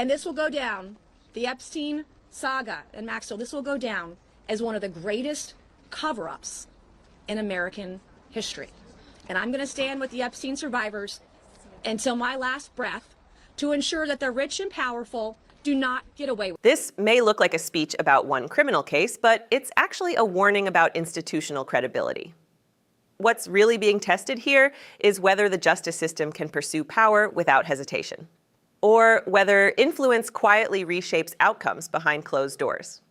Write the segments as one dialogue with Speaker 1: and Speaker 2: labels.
Speaker 1: And this will go down, the Epstein saga and Maxwell, this will go down as one of the greatest cover-ups in American history. And I'm going to stand with the Epstein survivors until my last breath to ensure that the rich and powerful do not get away with it.
Speaker 2: This may look like a speech about one criminal case, but it's actually a warning about institutional credibility. What's really being tested here is whether the justice system can pursue power without hesitation, or whether influence quietly reshapes outcomes behind closed doors.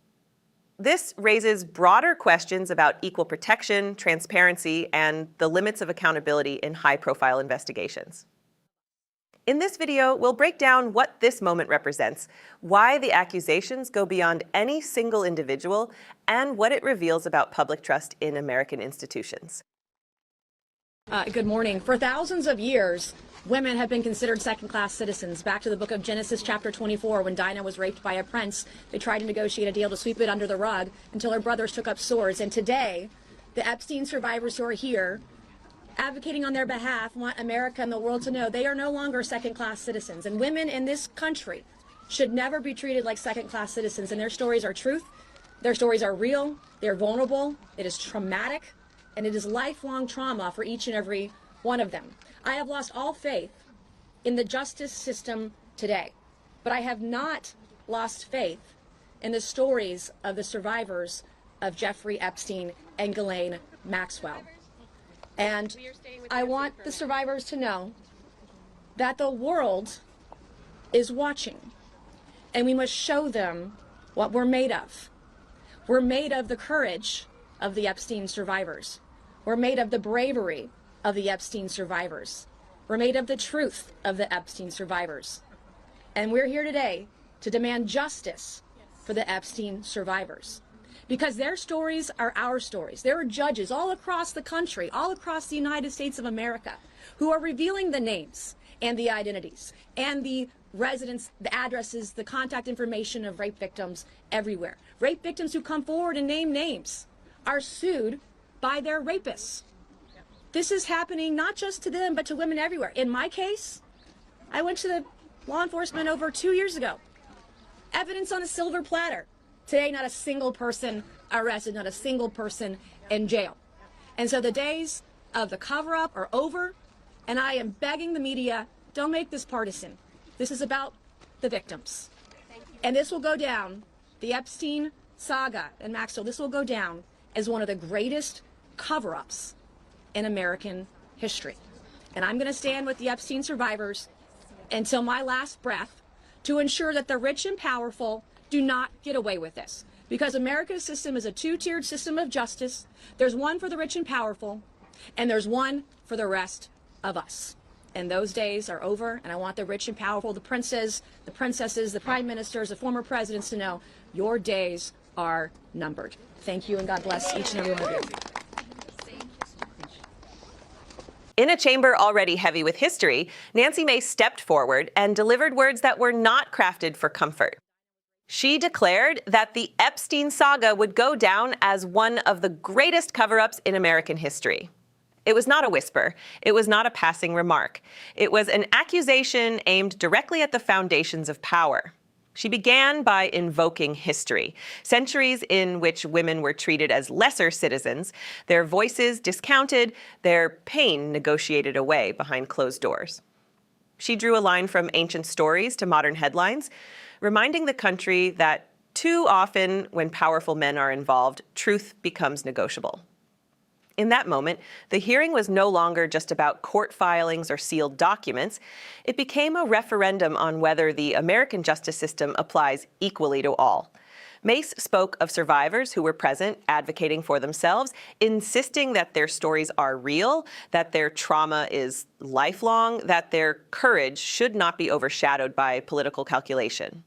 Speaker 2: This raises broader questions about equal protection, transparency, and the limits of accountability in high-profile investigations. In this video, we'll break down what this moment represents, why the accusations go beyond any single individual, and what it reveals about public trust in American institutions.
Speaker 1: Good morning. For thousands of years, women have been considered second-class citizens. Back to the book of Genesis, chapter 24, when Dinah was raped by a prince, they tried to negotiate a deal to sweep it under the rug until her brothers took up swords. And today, the Epstein survivors who are here, advocating on their behalf, want America and the world to know they are no longer second-class citizens. And women in this country should never be treated like second-class citizens. And their stories are truth. Their stories are real. They're vulnerable. It is traumatic. And it is lifelong trauma for each and every one of them. I have lost all faith in the justice system today, but I have not lost faith in the stories of the survivors of Jeffrey Epstein and Ghislaine Maxwell. And I want the survivors to know that the world is watching, and we must show them what we're made of. We're made of the courage of the Epstein survivors. We're made of the bravery of the Epstein survivors. We're made of the truth of the Epstein survivors. And we're here today to demand justice for the Epstein survivors, because their stories are our stories. There are judges all across the country, all across the United States of America, who are revealing the names and the identities and the residents, the addresses, the contact information of rape victims everywhere. Rape victims who come forward and name names are sued by their rapists. This is happening not just to them, but to women everywhere. In my case, I went to the law enforcement over 2 years ago. Evidence on a silver platter. Today, not a single person arrested, not a single person in jail. And so the days of the cover-up are over, and I am begging the media, don't make this partisan. This is about the victims. And this will go down, the Epstein saga and Maxwell, this will go down as one of the greatest cover-ups in American history. And I'm going to stand with the Epstein survivors until my last breath to ensure that the rich and powerful do not get away with this. Because America's system is a two-tiered system of justice. There's one for the rich and powerful, and there's one for the rest of us. And those days are over, and I want the rich and powerful, the princes, the princesses, the prime ministers, the former presidents to know your days are numbered. Thank you, and God bless each and every one of you.
Speaker 2: In a chamber already heavy with history, Nancy Mace stepped forward and delivered words that were not crafted for comfort. She declared that the Epstein saga would go down as one of the greatest cover-ups in American history. It was not a whisper. It was not a passing remark. It was an accusation aimed directly at the foundations of power. She began by invoking history, centuries in which women were treated as lesser citizens, their voices discounted, their pain negotiated away behind closed doors. She drew a line from ancient stories to modern headlines, reminding the country that too often when powerful men are involved, truth becomes negotiable. In that moment, the hearing was no longer just about court filings or sealed documents. It became a referendum on whether the American justice system applies equally to all. Mace spoke of survivors who were present, advocating for themselves, insisting that their stories are real, that their trauma is lifelong, that their courage should not be overshadowed by political calculation.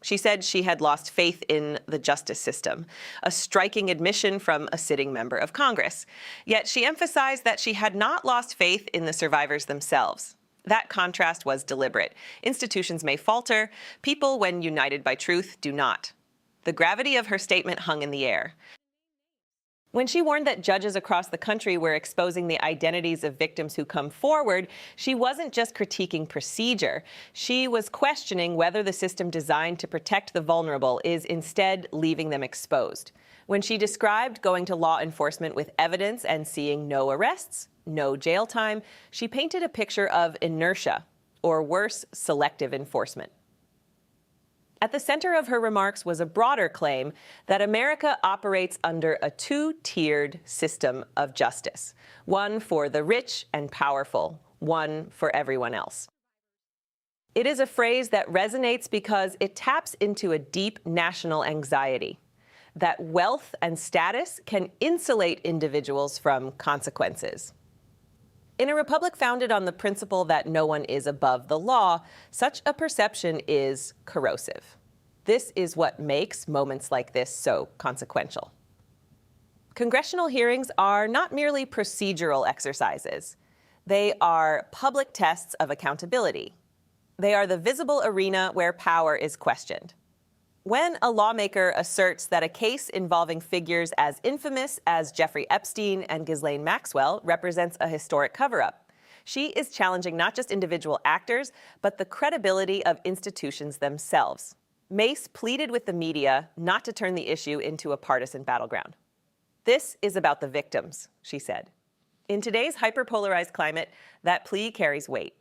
Speaker 2: She said she had lost faith in the justice system, a striking admission from a sitting member of Congress. Yet she emphasized that she had not lost faith in the survivors themselves. That contrast was deliberate. Institutions may falter. People, when united by truth, do not. The gravity of her statement hung in the air. When she warned that judges across the country were exposing the identities of victims who come forward, she wasn't just critiquing procedure. She was questioning whether the system designed to protect the vulnerable is instead leaving them exposed. When she described going to law enforcement with evidence and seeing no arrests, no jail time, she painted a picture of inertia, or worse, selective enforcement. At the center of her remarks was a broader claim that America operates under a two-tiered system of justice, one for the rich and powerful, one for everyone else. It is a phrase that resonates because it taps into a deep national anxiety that wealth and status can insulate individuals from consequences. In a republic founded on the principle that no one is above the law, such a perception is corrosive. This is what makes moments like this so consequential. Congressional hearings are not merely procedural exercises. They are public tests of accountability. They are the visible arena where power is questioned. When a lawmaker asserts that a case involving figures as infamous as Jeffrey Epstein and Ghislaine Maxwell represents a historic cover-up, she is challenging not just individual actors, but the credibility of institutions themselves. Mace pleaded with the media not to turn the issue into a partisan battleground. "This is about the victims," she said. In today's hyperpolarized climate, that plea carries weight.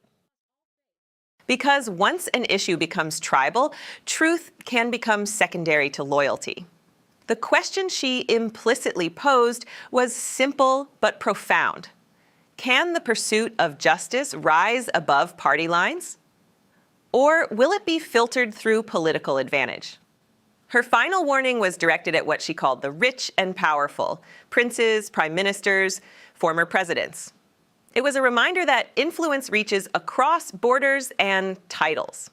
Speaker 2: Because once an issue becomes tribal, truth can become secondary to loyalty. The question she implicitly posed was simple but profound. Can the pursuit of justice rise above party lines? Or will it be filtered through political advantage? Her final warning was directed at what she called the rich and powerful, princes, prime ministers, former presidents. It was a reminder that influence reaches across borders and titles.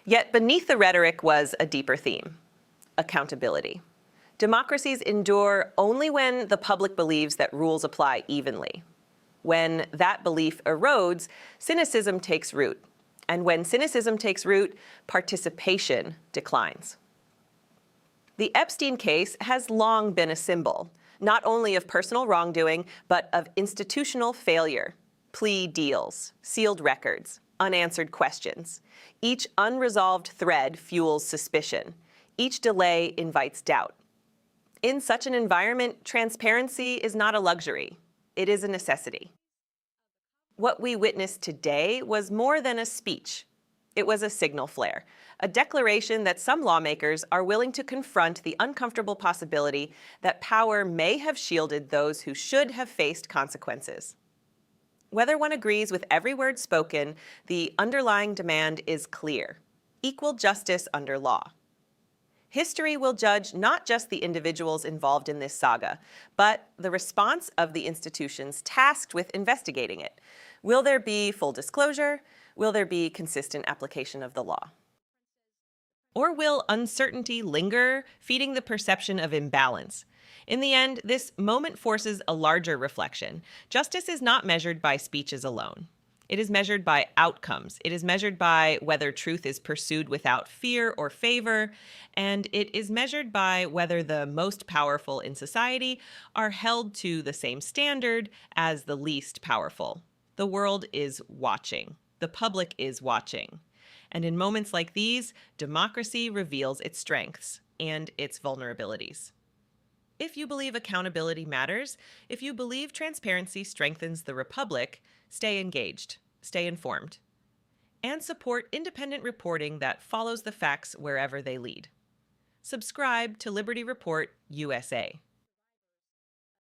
Speaker 2: Yet beneath the rhetoric was a deeper theme: accountability. Democracies endure only when the public believes that rules apply evenly. When that belief erodes, cynicism takes root. And when cynicism takes root, participation declines. The Epstein case has long been a symbol, not only of personal wrongdoing, but of institutional failure. Plea deals, sealed records, unanswered questions. Each unresolved thread fuels suspicion. Each delay invites doubt. In such an environment, transparency is not a luxury. It is a necessity. What we witnessed today was more than a speech. It was a signal flare, a declaration that some lawmakers are willing to confront the uncomfortable possibility that power may have shielded those who should have faced consequences. Whether one agrees with every word spoken, the underlying demand is clear: equal justice under law. History will judge not just the individuals involved in this saga, but the response of the institutions tasked with investigating it. Will there be full disclosure? Will there be consistent application of the law? Or will uncertainty linger, feeding the perception of imbalance? In the end, this moment forces a larger reflection. Justice is not measured by speeches alone. It is measured by outcomes. It is measured by whether truth is pursued without fear or favor, and it is measured by whether the most powerful in society are held to the same standard as the least powerful. The world is watching. The public is watching. And in moments like these, democracy reveals its strengths and its vulnerabilities. If you believe accountability matters, if you believe transparency strengthens the republic, stay engaged, stay informed, and support independent reporting that follows the facts wherever they lead. Subscribe to Liberty Report USA.